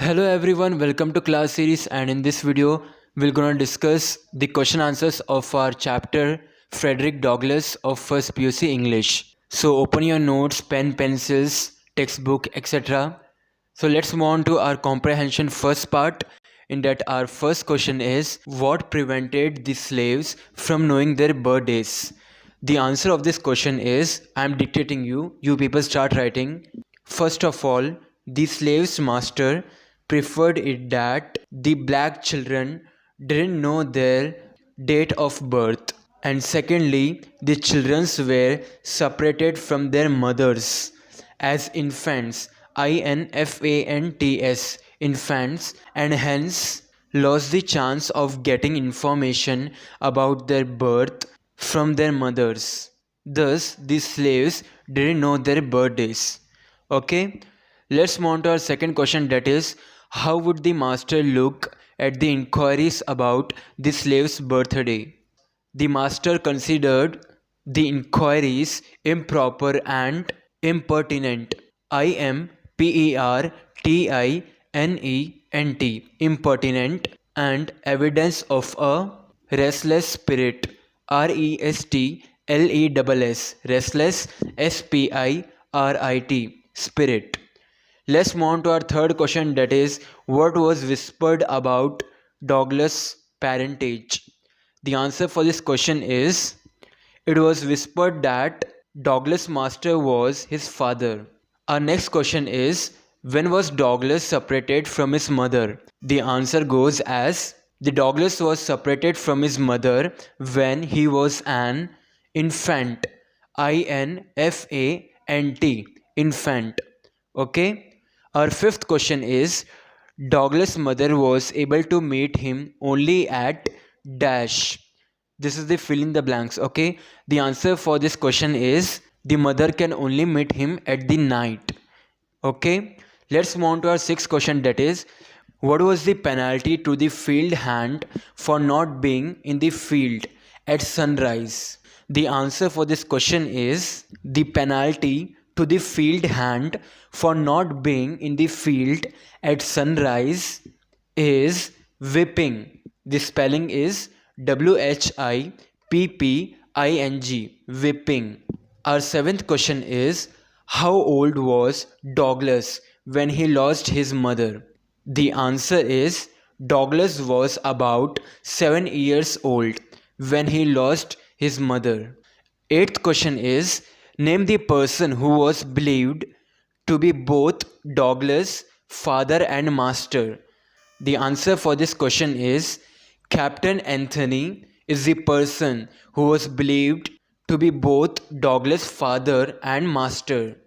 Hello everyone, welcome to class series, and in this video we're going to discuss the question answers of our chapter Frederick Douglass of 1st PUC English. So open your notes, pen, pencils, textbook, etc. So let's move on to our comprehension first part. In that, our first question is, what prevented the slaves from knowing their birthdays? The answer of this question is, I am dictating you people start writing. First of all, the slave's master preferred it that the black children didn't know their date of birth, and secondly, the children were separated from their mothers as infants, infants, and hence lost the chance of getting information about their birth from their mothers. Thus, the slaves didn't know their birthdays. Okay, let's move on to our second question, that is, how would the master look at the inquiries about the slave's birthday? The master considered the inquiries improper and impertinent. Impertinent, and evidence of a restless spirit. Restless, spirit. Let's move on to our third question, that is, what was whispered about Douglas' parentage? The answer for this question is, it was whispered that Douglas' master was his father. Our next question is, when was Douglas separated from his mother? The answer goes as, the Douglas was separated from his mother when he was an infant. Infant. Okay. Our fifth question is, Douglas' mother was able to meet him only at dash. This is the fill in the blanks. Okay. The answer for this question is, the mother can only meet him at the night. Okay. Let's move on to our sixth question, that is, what was the penalty to the field hand for not being in the field at sunrise? The answer for this question is, the penalty to the field hand for not being in the field at sunrise is whipping. The spelling is whipping, whipping. Our seventh question is, how old was Douglas when he lost his mother? The answer is, Douglas was about 7 years old when he lost his mother. Eighth question is, name the person who was believed to be both Douglas' father and master. The answer for this question is, Captain Anthony is the person who was believed to be both Douglas' father and master.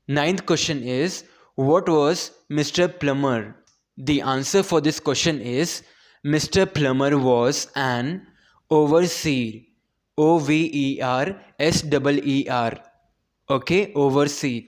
Ninth question is, what was Mr. Plummer? The answer for this question is, Mr. Plummer was an overseer. Overseer. Okay, overseer.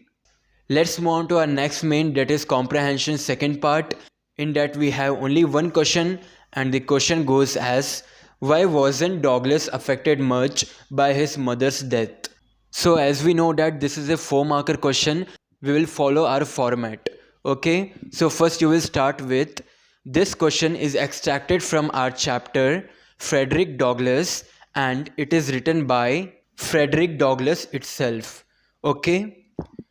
Let's move on to our next main, that is comprehension second part. In that, we have only one question, and the question goes as, why wasn't Douglas affected much by his mother's death? So as we know that this is a 4-marker question, we will follow our format. Okay, so first you will start with, this question is extracted from our chapter Frederick Douglass, and it is written by Frederick Douglass itself. Okay,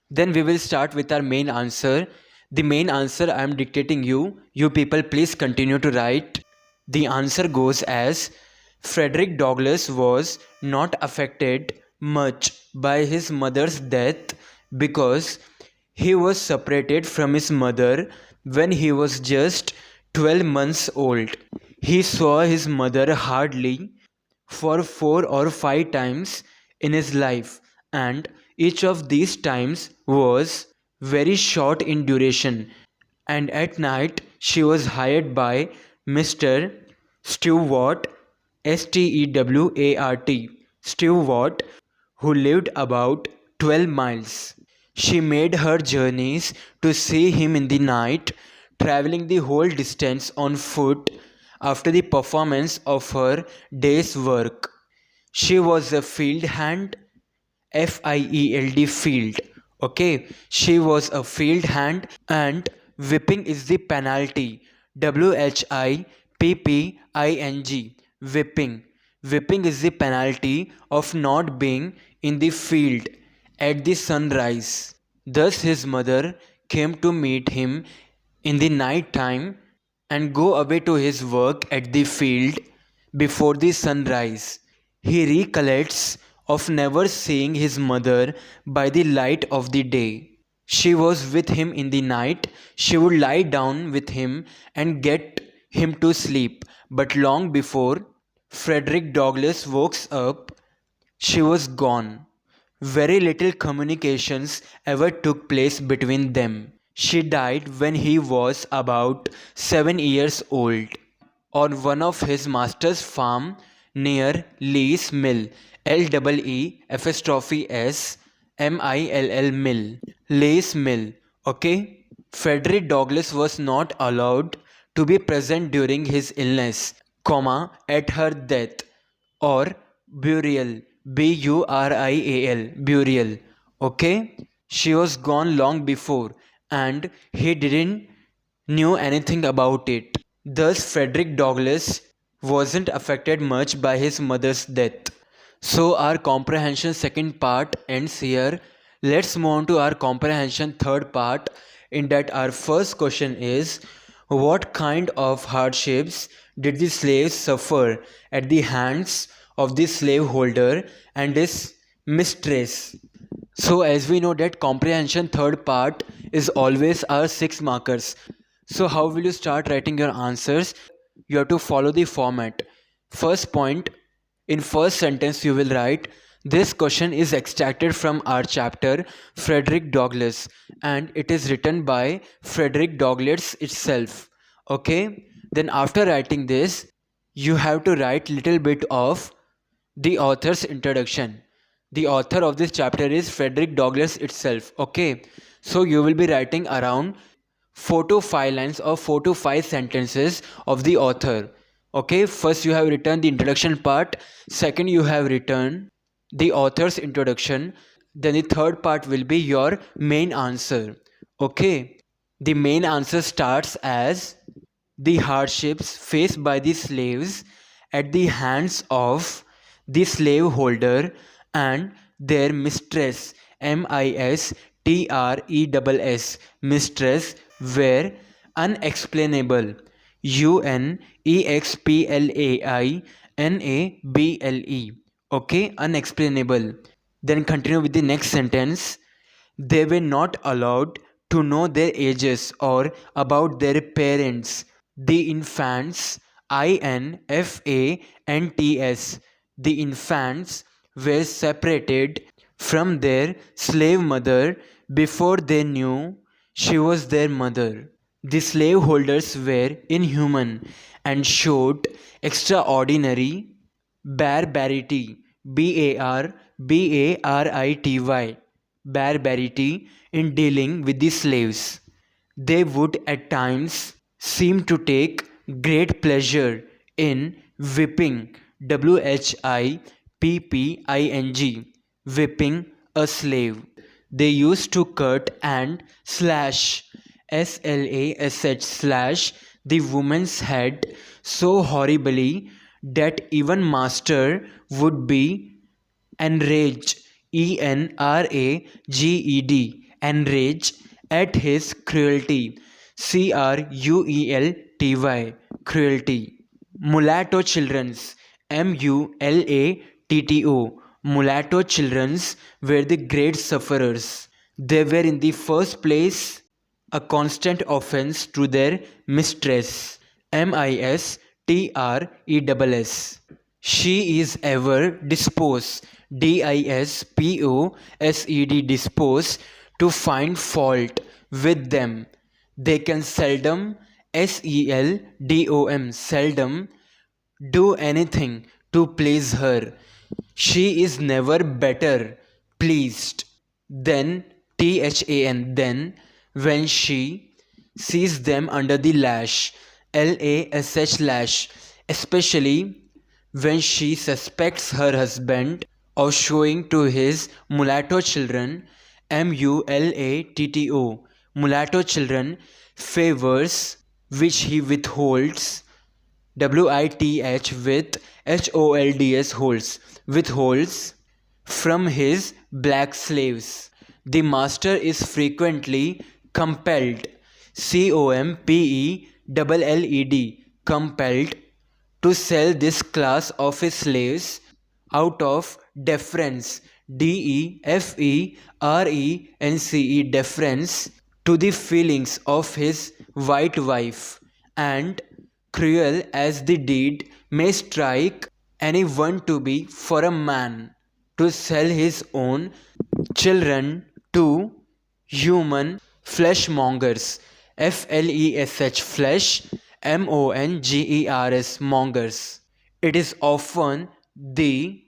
then we will start with our main answer. The main answer I am dictating you people please continue to write. The answer goes as, Frederick Douglass was not affected much by his mother's death because he was separated from his mother when he was just 12 months old. He saw his mother hardly for 4 or 5 times in his life, and each of these times was very short in duration, and at night she was hired by Mr. Stewart, Stewart, who lived about 12 miles. She made her journeys to see him in the night, traveling the whole distance on foot after the performance of her day's work. She was a field hand, field. Okay, she was a field hand, and Whipping is the penalty. WHIPPING. Whipping. Whipping is the penalty of not being in the field at the sunrise. Thus his mother came to meet him in the night time and go away to his work at the field before the sunrise. He recollects of never seeing his mother by the light of the day. She was with him in the night. She would lie down with him and get him to sleep. But long before Frederick Douglass woke up, she was gone. Very little communications ever took place between them. She died when he was about 7 years old on one of his master's farm near Lee's Mill, LEE'Smill, Lee's Mill. Okay? Frederick Douglass was not allowed to be present during his illness, at her death or burial, burial, burial. Okay? She was gone long before and he didn't knew anything about it. Thus Frederick Douglass wasn't affected much by his mother's death. So our comprehension second part ends here. Let's move on to our comprehension third part, in that our first question is, what kind of hardships did the slaves suffer at the hands of the slaveholder and his mistress? So as we know that comprehension third part is always our 6 markers. So how will you start writing your answers? You have to follow the format. First point, in first sentence you will write, this question is extracted from our chapter Frederick Douglass and it is written by Frederick Douglass itself. Okay? Then after writing this, you have to write little bit of the author's introduction. The author of this chapter is Frederick Douglass itself. Okay? So you will be writing around 4 to 5 lines or 4 to 5 sentences of the author. Okay, first you have written the introduction part, second you have written the author's introduction, then the third part will be your main answer. Okay, the main answer starts as, the hardships faced by the slaves at the hands of the slaveholder and their mistress, mistress, mistress, were unexplainable, unexplainable. Okay, unexplainable. Then continue with the next sentence. They were not allowed to know their ages or about their parents. The infants, infants, the infants were separated from their slave mother before they knew she was their mother. The slaveholders were inhuman and showed extraordinary barbarity, barbarity, barbarity in dealing with the slaves. They would at times seem to take great pleasure in whipping, whipping, whipping a slave. They used to cut and slash, slash the woman's head so horribly that even master would be enraged, enraged at his cruelty, cruelty. Mulatto children's, mulatto, mulatto children's were the great sufferers. They were in the first place a constant offense to their mistress, mistress. She is ever disposed, disposed to find fault with them. They can seldom, seldom do anything to please her. She is never better pleased than, then, when she sees them under the lash, lash, especially when she suspects her husband of showing to his mulatto children, mulatto, mulatto children favors which he withholds, WITH with HOLDS holds, withholds from his black slaves. The master is frequently compelled, COMPELLED, compelled to sell this class of his slaves out of deference, DEFERENCE, deference to the feelings of his white wife, and cruel as the deed may strike any one to be for a man to sell his own children to human fleshmongers, FLESH, flesh, MONGERS, mongers. It is often the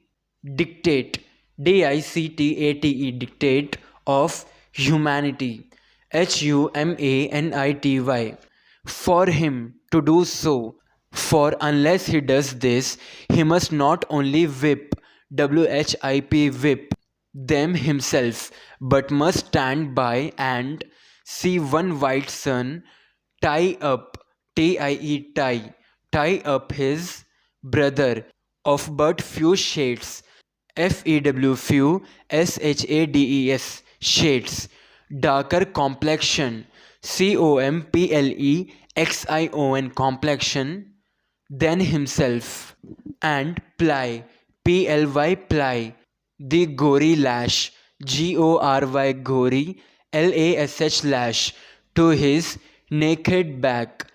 dictate, DICTATE, dictate of humanity, HUMANITY, for him to do so. For unless he does this, he must not only whip, whip them himself, but must stand by and see one white son tie up, tie up his brother of but few shades, few, SHADES, shades, darker complexion, COMPLEXION, complexion, than himself, and ply, ply, the gory lash, GORY, gory, LASH, lash, to his naked back,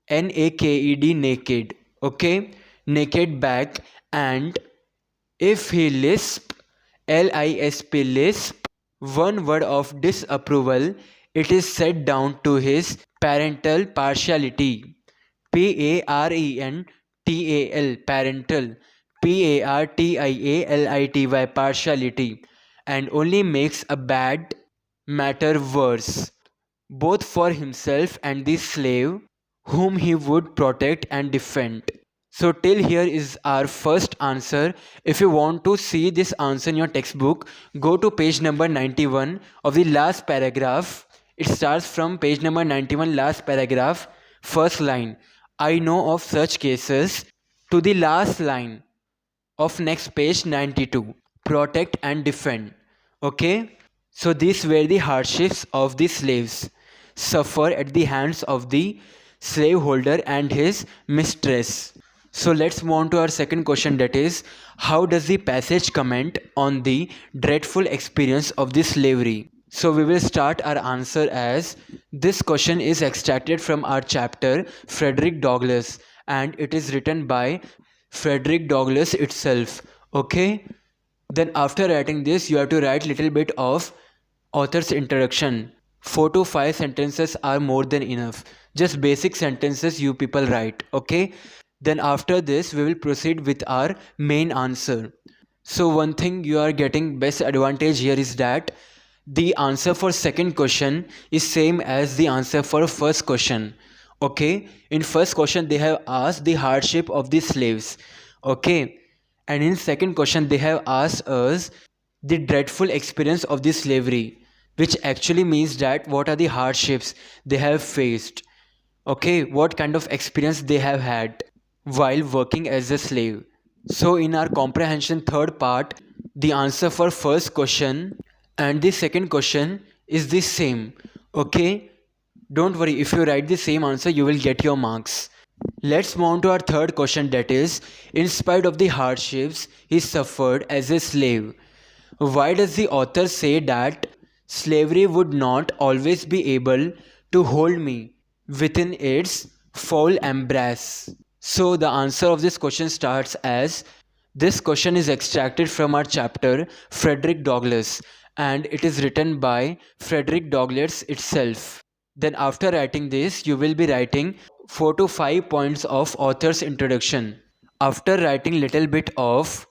NAKED, naked, okay, naked back, and if he lisp, lisp, one word of disapproval, it is set down to his parental partiality, PARENTAL, parental, PARTIALITY, partiality, and only makes a bad matter worse, both for himself and the slave whom he would protect and defend. So till here is our first answer. If you want to see this answer in your textbook, go to page number 91 of the last paragraph. It starts from page number 91, last paragraph, first line. I know of such cases, to the last line of next page 92. Protect and defend. Okay? So these were the hardships of the slaves suffer at the hands of the slaveholder and his mistress. So let's move on to our second question, that is, how does the passage comment on the dreadful experience of the slavery? So we will start our answer as, this question is extracted from our chapter Frederick Douglass, and it is written by Frederick Douglass itself. Okay? Then after writing this, you have to write little bit of author's introduction. 4 to 5 sentences are more than enough. Just basic sentences you people write. Okay? Then after this, we will proceed with our main answer. So one thing you are getting best advantage here is that the answer for second question is same as the answer for first question. Okay? In first question, they have asked the hardship of the slaves. Okay? And in second question, they have asked us the dreadful experience of the slavery, which actually means that what are the hardships they have faced. Okay? What kind of experience they have had while working as a slave. So in our comprehension third part, the answer for first question and the second question is the same. Okay? Don't worry, if you write the same answer, you will get your marks. Let's move on to our third question, that is, in spite of the hardships he suffered as a slave, why does the author say that slavery would not always be able to hold me within its foul embrace? So the answer of this question starts as, this question is extracted from our chapter Frederick Douglass, and it is written by Frederick Douglass itself. Then after writing this, you will be writing 4 to 5 points of author's introduction. After writing little bit of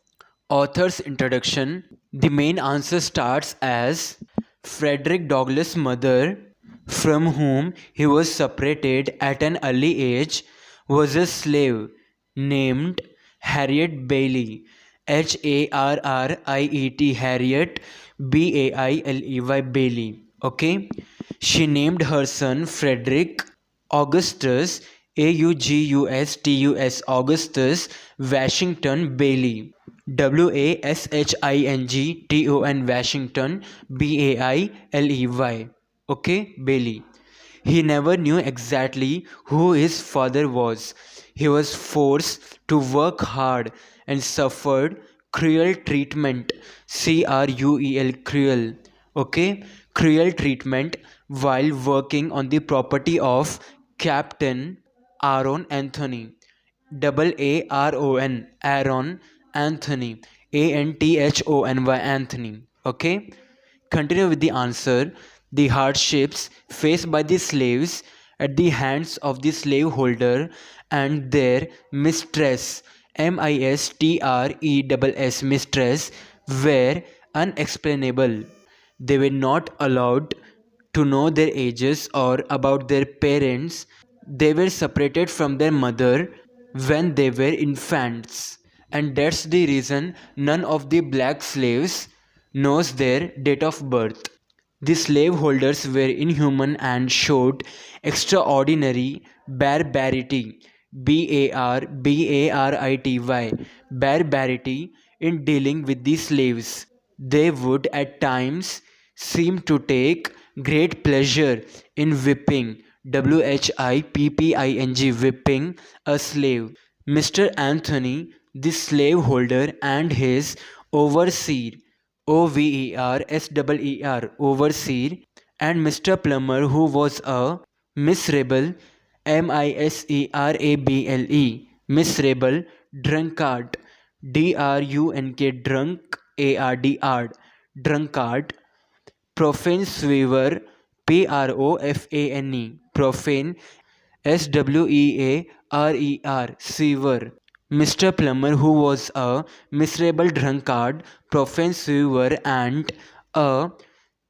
author's introduction, the main answer starts as, Frederick Douglass' mother, from whom he was separated at an early age, was a slave named Harriet Bailey, HARRIET, Harriet, BAILEY, Bailey. Okay? She named her son Frederick Augustus, Augustus, Augustus Washington Bailey, Washington, Washington, Bailey. Okay, Bailey. He never knew exactly who his father was. He was forced to work hard and suffered cruel treatment. Cruel, cruel. Okay, cruel treatment while working on the property of Captain Aaron Anthony. Aaron Anthony. Anthony. Okay. Continue with the answer. The hardships faced by the slaves at the hands of the slaveholder and their mistress, mistress, were unexplainable. They were not allowed to know their ages or about their parents. They were separated from their mother when they were infants, and that's the reason none of the black slaves knows their date of birth. The slaveholders were inhuman and showed extraordinary barbarity, barbarity in dealing with the slaves. They would at times seem to take great pleasure in whipping, whipping a slave. Mr. Anthony, the slaveholder, and his overseer, overseer, and Mr. Plummer, who was a miserable, miserable drunkard, drunkard, profane swearer, profane, swearer. Mr. Plummer, who was a miserable drunkard, profane swearer, and a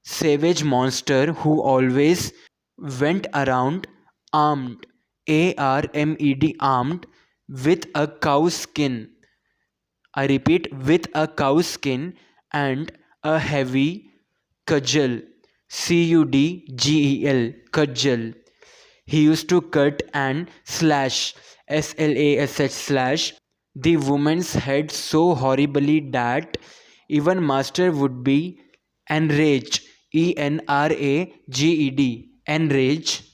savage monster who always went around armed, armed, with a cow skin. I repeat, with a cow skin and a heavy cudgel, cudgel. He used to cut and slash, slash, the woman's head so horribly that even master would be enraged, enraged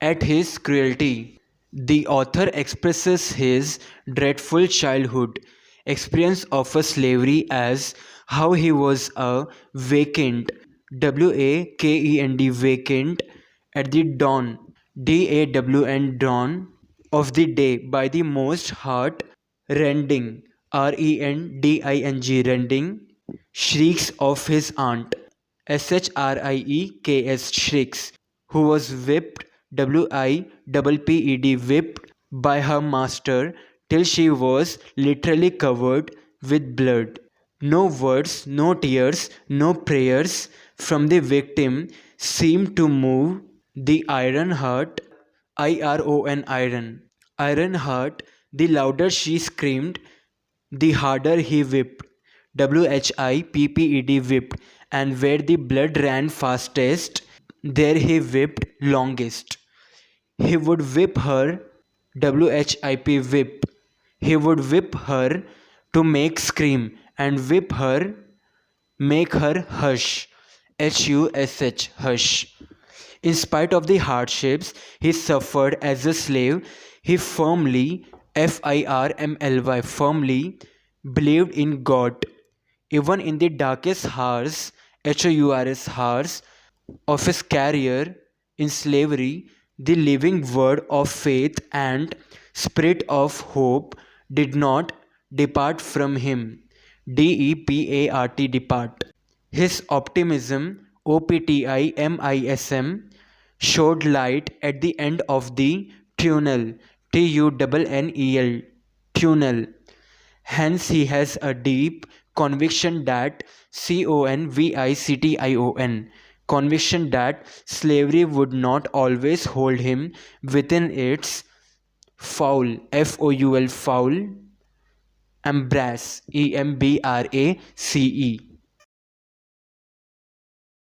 at his cruelty. The author expresses his dreadful childhood experience of a slavery as how he was a vacant, vacant, at the dawn, dawn of the day by the most heart-rending, rending shrieks of his aunt, shrieks, who was whipped, whipped by her master till she was literally covered with blood. No words, no tears, no prayers from the victim seemed to move the iron heart, iron heart. The louder she screamed, the harder he whipped, whipped, and where the blood ran fastest, there he whipped longest. He would whip her, whip. He would whip her to make scream and whip her, make her hush, hush. In spite of the hardships he suffered as a slave, he firmly, firmly believed in God. Even in the darkest hours, hours of his career in slavery, the living word of faith and spirit of hope did not depart from him. Depart. His optimism, showed light at the end of the tunnel, tunnel. Hence he has a deep conviction that conviction that slavery would not always hold him within its foul, foul, embrace, embrace.